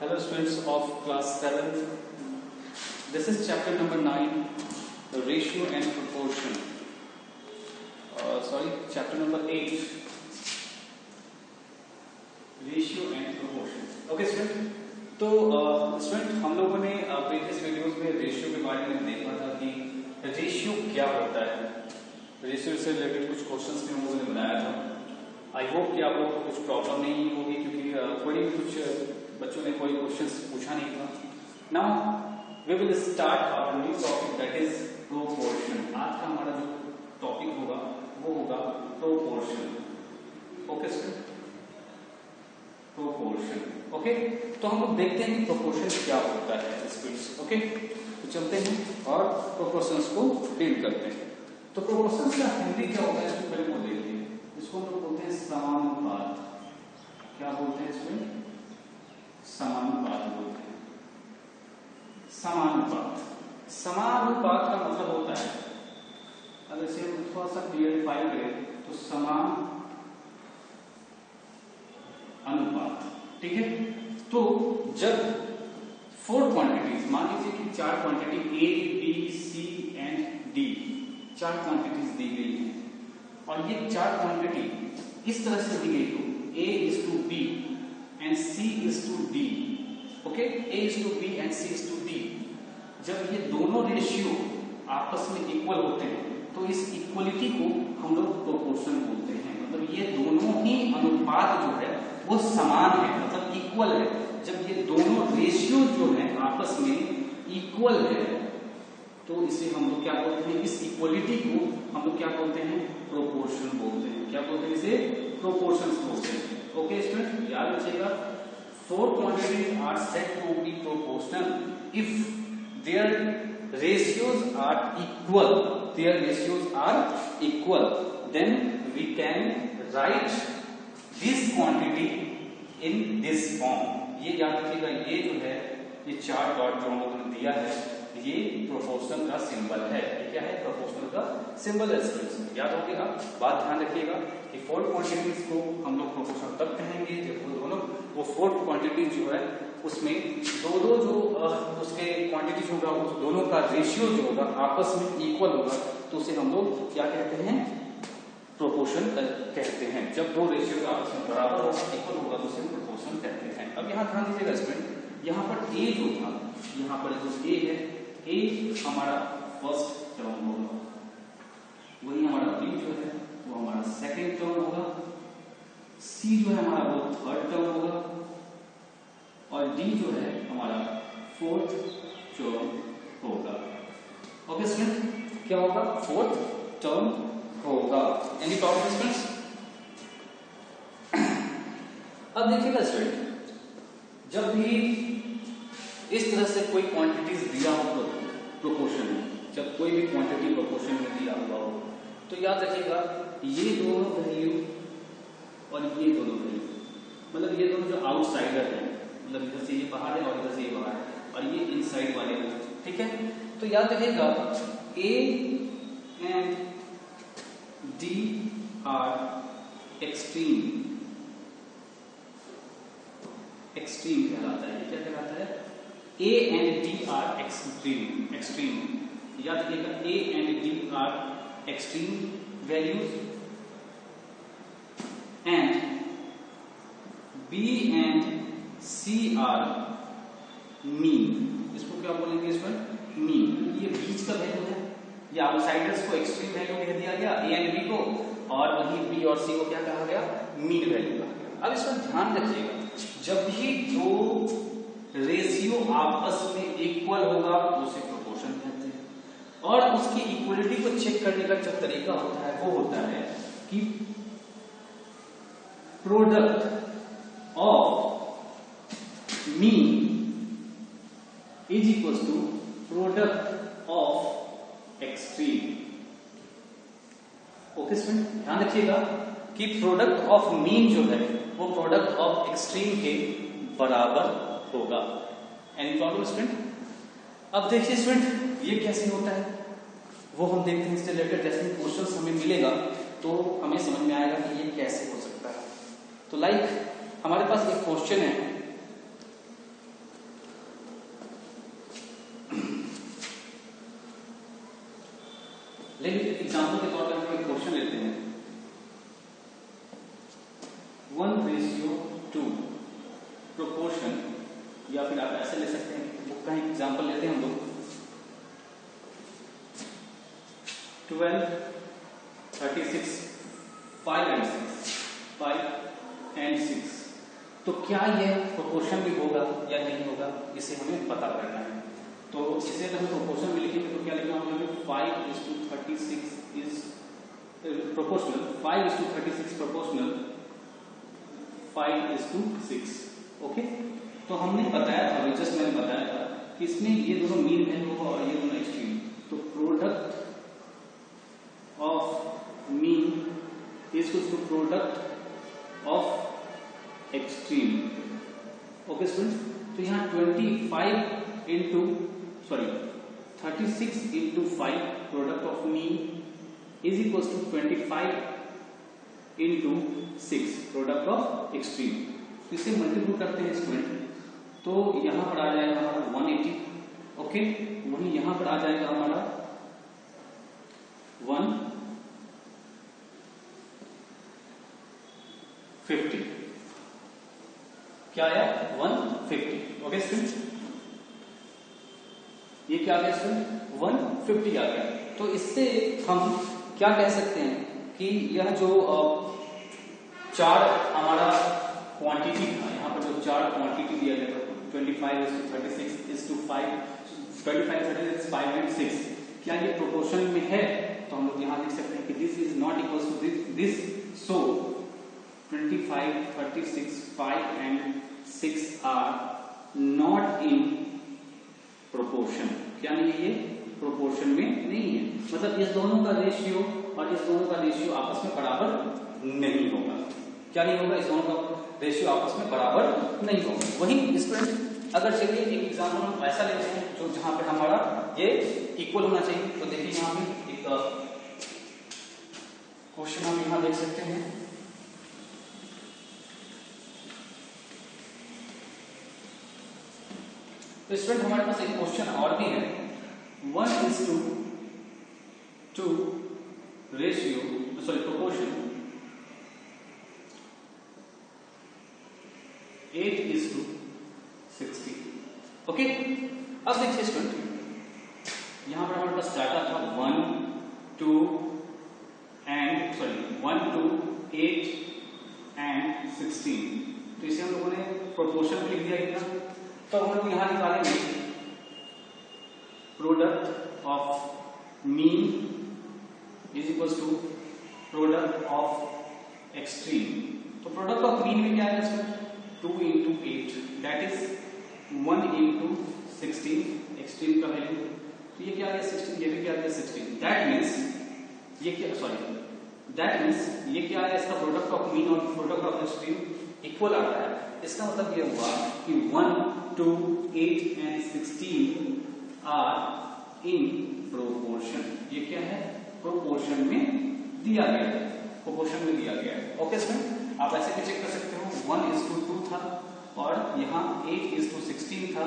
Hello students of class 7th. This is chapter number 9, the ratio and proportion. Chapter number 8, ratio and proportion. Okay student. तो student हम लोगों ने previous videos में ratio के बारे में देखा था कि रेशियो क्या होता है। रेशियो से रिलेटेड कुछ क्वेश्चंस भी हम लोगों ने बनाया था। आई होप कि आप लोगों को कुछ प्रॉब्लम नहीं होगी, क्योंकि कोई भी कुछ बच्चों ने कोई क्वेश्चंस पूछा नहीं था। Now we will start our new topic, that is proportion. आज का हमारा जो टॉपिक होगा वो होगा proportion. Okay student, proportion. Okay, तो हम लोग देखते हैं कि प्रोपोर्शन क्या होता है स्टूडेंट्स। ओके, तो चलते हैं और प्रोपोर्शंस को डील करते हैं। तो प्रोपोर्शंस का हिंदी क्या होता है इसको पहले वो देखते हैं। इसको हम लोग बोलते हैं समानुपात। क्या बोलते हैं इसमें? समानुपात बोलते हैं। समानुपात, समानुपात का मतलब होता है, अगर इसे हम थोड़ा सा क्लियरिफाई करें तो समान अनुपात। ठीक है, तो जब 4 क्वांटिटीज, मान लीजिए कि 4 quantity A B C and D, 4 quantities दी गई है और ये 4 क्वांटिटी इस तरह से दी गई हो, A is to B and C is to D. Okay, A is to B and C is to D. जब ये दोनों रेशियो आपस में इक्वल होते हैं तो इस इक्वलिटी को हम लोग प्रोपोर्शन बोलते हैं। मतलब ये दोनों ही अनुपात जो है वो समान है, मतलब इक्वल है। जब ये दोनों रेशियो जो है आपस में इक्वल है तो इसे हम लोग क्या बोलते हैं? इस इक्वलिटी को हम लोग क्या बोलते हैं? प्रोपोर्शन बोलते हैं। क्या बोलते हैं? इसे प्रोपोर्शंस बोलते हैं। ओके स्टूडेंट, याद रखिएगा, 4 quantities are said to be proportional if their ratios are equal. Their ratios are equal. Then we can write this quantity in this form. ये याद रखिएगा, ये जो है, ये 4 डॉट जो हम लोगों ने दिया है, ये प्रोपोर्शनल का सिंबल है। ये क्या है? प्रोपोर्शनल का सिंबल है स्टूडेंट्स। याद होगा, बात ध्यान रखिएगा कि 4 क्वांटिटीज को हम लोग प्रोपोर्शनल तब कहेंगे जब वो 4 क्वांटिटीज जो है उसमें दो जो उसके क्वांटिटीज होगा, उस दोनों का रेशियो जो होगा आपस में इक्वल होगा, तो उसे हम लोग क्या कहते हैं? प्रोपोर्शन कहते हैं। जब दो रेशियो आपस में बराबर होगा, इक्वल होगा, तो उसे प्रोपोर्शन कहते हैं। अब यहाँ ध्यान दीजिएगा स्टूडेंट, यहाँ पर ए जो था, यहाँ पर जो ए है, ए हमारा फर्स्ट टर्म होगा, वही हमारा बी जो है वो हमारा सेकेंड टर्म होगा, सी जो है हमारा वो थर्ड टर्म होगा और डी जो है हमारा फोर्थ टर्म होगा। ओके स्टूडेंट, क्या होगा? फोर्थ टर्म होगा। Any problem students? अब देखिएगा स्टूडेंट, जब भी इस तरह से कोई क्वांटिटीज दिया हो प्रोपोर्शन में, जब कोई भी क्वांटिटी प्रोपोर्शन में दिया हुआ हो, तो याद रखिएगा ये दोनों वैल्यू और ये दोनों वैल्यू, मतलब ये दोनों जो आउटसाइडर है, मतलब इधर से ये बाहर है और इधर से ये बाहर है, और ये इनसाइड वाले हैं। ठीक है, तो याद रखिएगा A and D are extreme. Extreme कहलाता है। ये क्या कहलाता है? A and D are extreme. Extreme याद रखिएगा, A and D are extreme values and B and C are mean. इसको क्या बोलेंगे? इसमें मीन। ये बीच का वैल्यू है, ये आउटसाइडर्स को एक्सट्रीम वैल्यू कह दिया गया, ए एंड बी को, और वही बी और सी को क्या कहा गया? मीन वैल्यू कहा गया। अब इसमें ध्यान रखिएगा, जब भी दो रेशियो आपस में इक्वल होगा तो उसे प्रोपोर्शन कहते हैं। और उसकी इक्वलिटी को चेक करने का जो तरीका होता है वो होता है कि product of mean is equal to product of extreme. Okay student, ध्यान रखिएगा कि प्रोडक्ट ऑफ मीन जो है वो प्रोडक्ट ऑफ एक्सट्रीम के बराबर होगा। Any problem student? अब देखिए स्टूडेंट, ये कैसे होता है वो हम देखते हैं। इससे रिलेटेड जैसे क्वेश्चन हमें मिलेगा तो हमें समझ में आएगा कि ये कैसे हो सकता है। तो लाइक हमारे पास एक क्वेश्चन है 1:2 प्रोपोर्शन, या फिर आप ऐसे ले सकते हैं, बुक का एग्जांपल लेते हैं हम लोग 12, 36, 5 and 6। तो क्या यह प्रोपोर्शन भी होगा या नहीं होगा, इसे हमें पता करना है। तो इसे अगर हम प्रोपोर्शन में लिखेंगे तो क्या लिखना होगा, 5:36 इज प्रोपोर्शनल, 5:36 प्रोपोर्शनल 5:6। ओके, तो हमने बताया था, जस्ट मैंने बताया था कि इसमें ये दोनों मीन वैल्यू होगा और ये दोनों एक्सट्रीम, तो product of mean is equal to product of extreme. Okay students, तो यहाँ 36 into 5 product of mean is equal to 25 into 6 product of extreme. तो इसे मल्टीप्लाई करते हैं स्टूडेंट, तो यहां पर आ जाएगा हमारा 180। ओके, वहीं यहां पर आ जाएगा हमारा 150। क्या आया, 150। ओके स्टूडेंट, ये क्या आ गया स्टूडेंट, 150 आ गया। तो इससे हम क्या कह सकते हैं कि यह जो चार हमारा क्वांटिटी था, यहाँ पर जो चार क्वांटिटी दिया गया था 25:36:5, 25:36, 5 and 6, क्या ये प्रोपोर्शन में है? तो हम लोग यहाँ लिख सकते हैं कि this is not equal to this, so 25, 36, 5 and 6 are not in proportion. क्या नहीं है, ये प्रोपोर्शन में नहीं है, मतलब इस दोनों का रेशियो और इस दोनों का रेशियो आपस में बराबर नहीं होगा। क्या नहीं होगा, इस दोनों का रेशियो आपस में बराबर नहीं होगा। वहीं स्टूडेंट, अगर चलिए एक एग्जाम्पल हम ऐसा लेते हैं जो जहां पे हमारा ये इक्वल होना चाहिए, तो देखिए यहाँ पे एक क्वेश्चन हम यहाँ देख सकते हैं। तो स्टूडेंट हमारे पास एक क्वेश्चन और भी है, 1:2 रेशियो, सॉरी प्रोपोर्शन 8:60। ओके, अब देखिए स्टूडेंट, यहां पर हमारे पास डाटा था 1, 2 and 8 and 16। तो इसे हम लोगों ने प्रोपोर्शन में लिख दिया इतना। तो हम लोग यहां निकालेंगे product of mean is equal to product of extreme. तो प्रोडक्ट ऑफ मीन में क्या है इसमें, 2 into 8 that is 1 into 16 extreme का वैल्यू। तो ये क्या आ गया 16, ये भी क्या आ गया 16। दैट मीन्स ये क्या, दैट मीन्स ये क्या है, इसका प्रोडक्ट ऑफ मीन और प्रोडक्ट ऑफ एक्सट्रीम इक्वल आ रहा है। इसका मतलब ये हुआ कि 1, 2, 8 and 16 आर इन प्रोपोर्शन। ये क्या है, प्रोपोर्शन में दिया गया है, प्रोपोर्शन में दिया गया है। ओके स्टूडेंट, आप ऐसे भी चेक कर सकते हो, 1:2 था और यहाँ 8:16 था,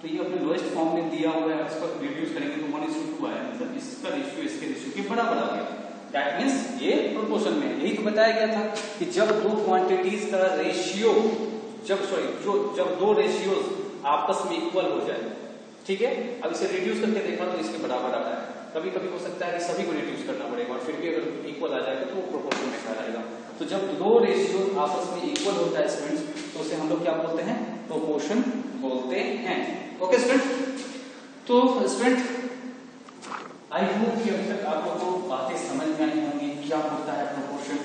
तो ये अपने लोएस्ट फॉर्म में दिया हुआ है, इसको रिड्यूस करेंगे तो 1:2 आया, मतलब इसका रेशियो इसके रेशियो के बराबर आ गया। दैट मीन्स ये प्रोपोर्शन में। यही तो बताया गया था कि जब दो क्वांटिटीज का रेशियो, जब दो रेशियोज आपस में इक्वल हो जाए, ठीक है। अब इसे रिड्यूस करके देखा तो इसके बराबर आ रहा है। कभी कभी हो सकता है कि सभी को रिड्यूस करना पड़ेगा और फिर भी अगर इक्वल आ जाएगा तो वो प्रोपोर्शन में कहलाएगा। तो जब दो रेशियो आपस में इक्वल होता है स्टूडेंट्स, तो उसे हम लोग क्या बोलते हैं, प्रोपोर्शन बोलते हैं। ओके स्टूडेंट, तो स्टूडेंट आई होप कि अभी तक आप लोगों को बातें समझ में आई होंगी, क्या होता है प्रोपोर्शन,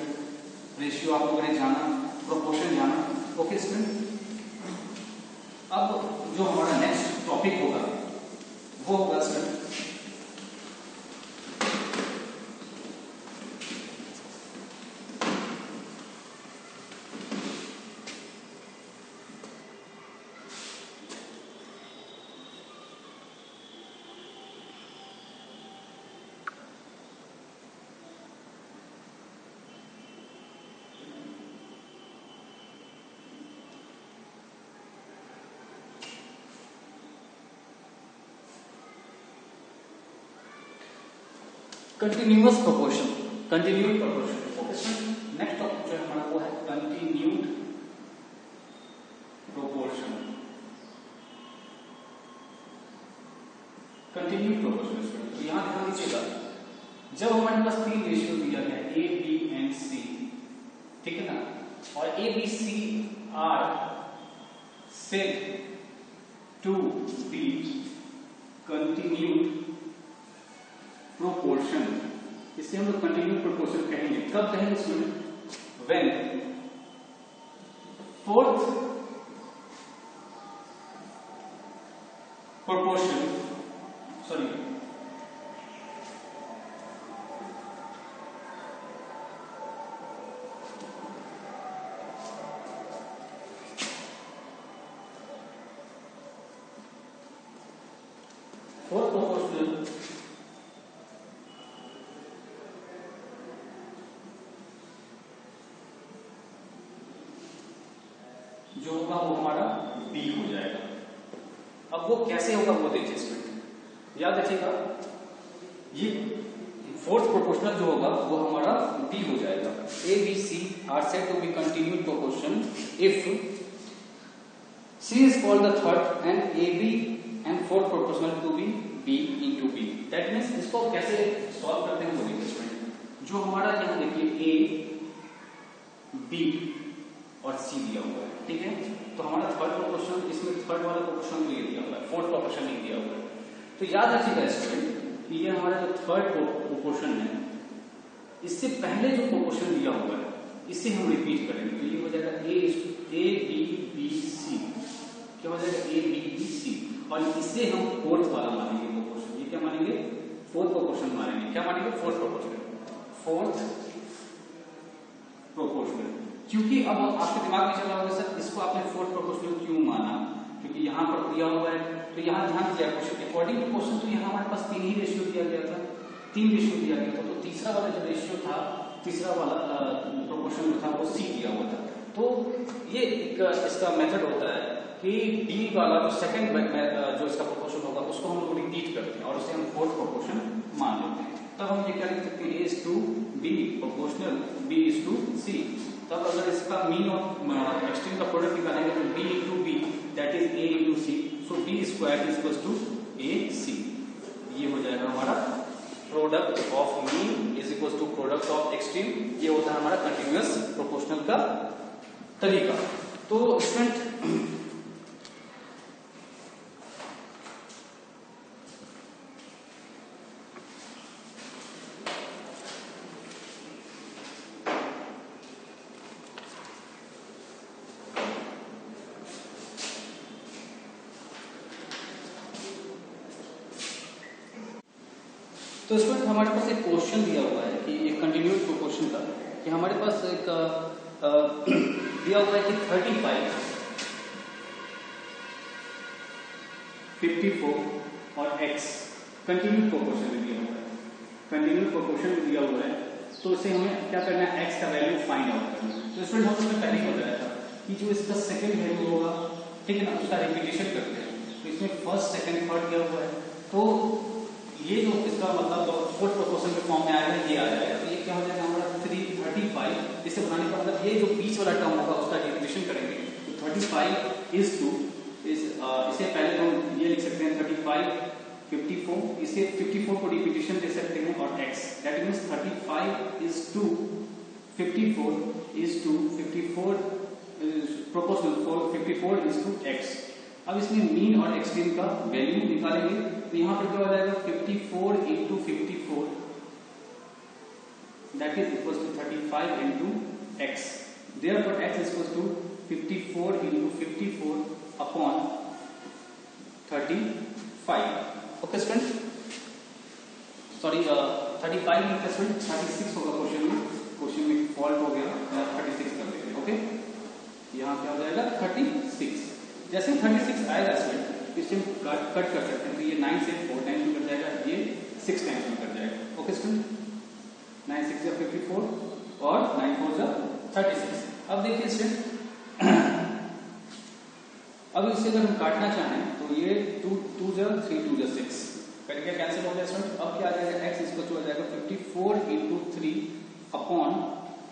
रेशियो आप लोगों ने जाना, प्रोपोर्शन जाना। ओके स्टूडेंट, अब जो हमारा नेक्स्ट टॉपिक होगा वो होगा student continuous proportion, continued proportion. Okay student, next topic जो है हमारा वो है कंटिन्यूड जब हमारे पास तीन रेशियो दिया गया ए बी एंड सी, ठीक है ना, और A B C are said to be continued proportion, इसे हम लोग कंटिन्यूड प्रोपोर्शन कहेंगे। कब कहेंगे student? When fourth proportion, sorry, fourth proportional जो होगा वो हमारा बी हो जाएगा। अब वो कैसे होगा वो देखिए स्टूडेंट, याद रखिएगा, ये फोर्थ प्रोपोर्शनल जो होगा वो हमारा बी हो जाएगा। A B C are said to be continued proportion if C is called the third and AB and fourth proportional to be B into B. That means इसको कैसे सॉल्व करते हैं वो देखिए स्टूडेंट। जो हमारा यहाँ देखिए A, B और C दिया हुआ है, ठीक है, तो हमारा थर्ड प्रोपोर्शनल, इसमें थर्ड वाला प्रोपोर्शनल ये दिया हुआ है, फोर्थ प्रोपोर्शनल नहीं दिया हुआ है। तो याद रखिएगा स्टूडेंट कि ये हमारा जो थर्ड प्रोपोर्शन है, इससे पहले जो प्रोपोर्शन दिया हुआ है इसे हम रिपीट करेंगे। तो ये हो जाएगा ए बी बी सी, क्या हो जाएगा ए बी बी सी, और इसे हम फोर्थ वाला मानेंगे प्रोपोर्शन। ये क्या मानेंगे? फोर्थ प्रोपोर्शन मानेंगे। क्या मानेंगे? Fourth proportion, fourth proportional. क्योंकि अब आपके दिमाग में चल रहा होगा सर इसको आपने फोर्थ प्रोपोर्शनल क्यों माना, क्योंकि यहाँ पर दिया हुआ है। तो यहाँ ध्यान दिया क्वेश्चन अकॉर्डिंग टू क्वेश्चन, तो यहाँ हमारे पास तीन ही रेशियो दिया गया था, तीन रेशियो दिया गया था। तो तीसरा वाला जो रेशियो था, तीसरा वाला प्रोपोर्शन जो था वो सी दिया हुआ था। तो ये एक इसका मेथड होता है कि डी वाला जो सेकंड जो इसका प्रोपोर्शन होगा उसको हम लोग रिपीट करते हैं और उसे हम फोर्थ प्रोपोर्शन मान लेते हैं। तब हम ये क्या लिख सकते हैं? A is to B proportional B is to C. तब अगर इसका मीन और एक्सट्रीम का प्रोडक्ट निकालेंगे तो B into B that is A into C, so B square is equal to A C. ये हो जाएगा हमारा product of mean is equal to product of extreme. ये होता है हमारा कंटिन्यूअस प्रोपोर्शनल का तरीका। तो स्टूडेंट तो स्टूडेंट हमारे पास एक क्वेश्चन दिया हुआ है कि एक कंटिन्यूड प्रोपोर्शन का, कि हमारे पास एक दिया हुआ है कि 35, 54 और x कंटिन्यूड प्रोपोर्शन में दिया हुआ है। कंटिन्यूड प्रोपोर्शन में दिया हुआ है तो इसे हमें क्या करना है? x का वैल्यू फाइंड आउट करना है। तो स्टूडेंट हमने पहले ही बताया था कि जो इसका सेकंड वैल्यू होगा, ठीक है ना, उसका रिपीटेशन करते हैं। तो इसमें फर्स्ट सेकंड थर्ड दिया हुआ है, तो ये जो इसका मतलब फोर्थ प्रोपोर्शन के फॉर्म में आएगा ये आ जाएगा। तो ये क्या हो जाएगा हमारा 335। इसे बनाने का मतलब ये जो बीच वाला टर्म होगा उसका रिपीटेशन करेंगे। तो 35 इज टू इसे पहले हम ये लिख सकते हैं 35 54, इसे 54 को रिपीटेशन दे सकते हैं और x, that means 35 is to 54 is to 54 proportional for 54 is to x। अब इसमें मीन और एक्सट्रीम का वैल्यू निकालेंगे तो यहाँ पर क्या हो जाएगा 54 into 54 that is equal to 35 into x. Therefore x is equal to 54 into 54 upon 35। Okay student, sorry 35 में स्टूडेंट 36 होगा क्वेश्चन में फॉल्ट हो गया, 36 कर देंगे। ओके, यहाँ क्या हो जाएगा 36। जैसे 36 आएगा स्टूडेंट इसे कट कर सकते हैं। तो ये 9 से 4 टाइम्स में कट जाएगा, ये 6 टाइम्स में कट जाएगा। ओके स्टूडेंट, 9 6 जा 54 और 9 4 जा 36। अब देखिए स्टूडेंट अब इसे अगर हम काटना चाहें तो ये 2 जा 3 2 जा 6 कट गया, कैंसिल हो गया स्टूडेंट। अब क्या आ जाएगा x इसको हो जाएगा 54 इंटू 3 अपॉन,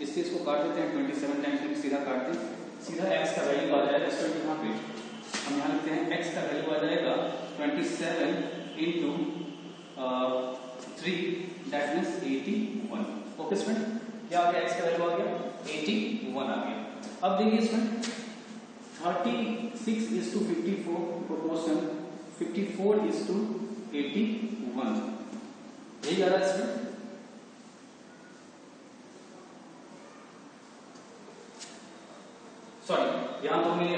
इसको काट देते हैं 27 टाइम्स में, सीधा काट दें, सीधा x का वैल्यू आ जाएगा स्टूडेंट। यहाँ पे हम यहाँ लिखते हैं x का वैल्यू आ जाएगा 27 into 3 that means 81। Okay student, क्या आ गया, x का वैल्यू आ गया 81 आ गया। अब देखिए स्टूडेंट 36:54 प्रोपोर्शन 54:81, यही आ रहा है स्टूडेंट। सॉरी, यहां तो हमें x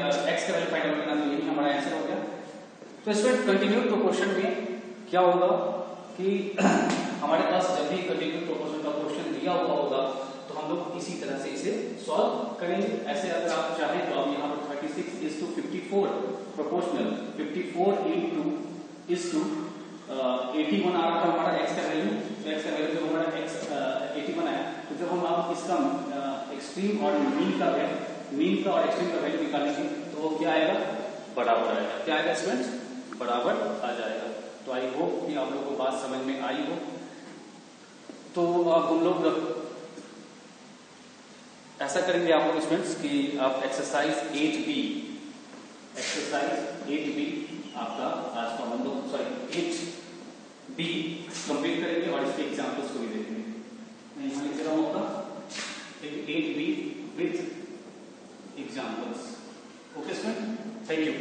का वैल्यू फाइंड आउट करना, तो यही हमारा आंसर हो गया। तो स्टूडेंट कंटिन्यू प्रोपोर्शन में क्या होगा कि हमारे पास जब भी कंटिन्यू प्रोपोर्शन का क्वेश्चन दिया हुआ होगा तो हम लोग इसी तरह से इसे सॉल्व करेंगे। ऐसे अगर आप चाहें तो आप यहाँ पर 36:54 प्रोपोर्शनल 54:81 आ रहा था हमारा x का वैल्यू। तो x का वैल्यू जब हमारा x 81 आया, तो जब हम आप इसका एक्सट्रीम और मीन का और एक्सट्रीम का वैल्यू निकालेंगे तो वो क्या आएगा, बराबर आएगा। क्या आएगा स्टूडेंट्स, बराबर आ जाएगा। तो आई होप कि आप लोगों को बात समझ में आई हो। तो अब हम लोग ऐसा करेंगे आप लोग स्टूडेंट्स कि आप एक्सरसाइज 8B आपका आज का हम लोग 8B कंप्लीट करेंगे और इसके एग्जाम्पल्स को भी देखेंगे। मैं यहाँ लिख रहा हूँ आपका 8B with examples. Okay student, thank you.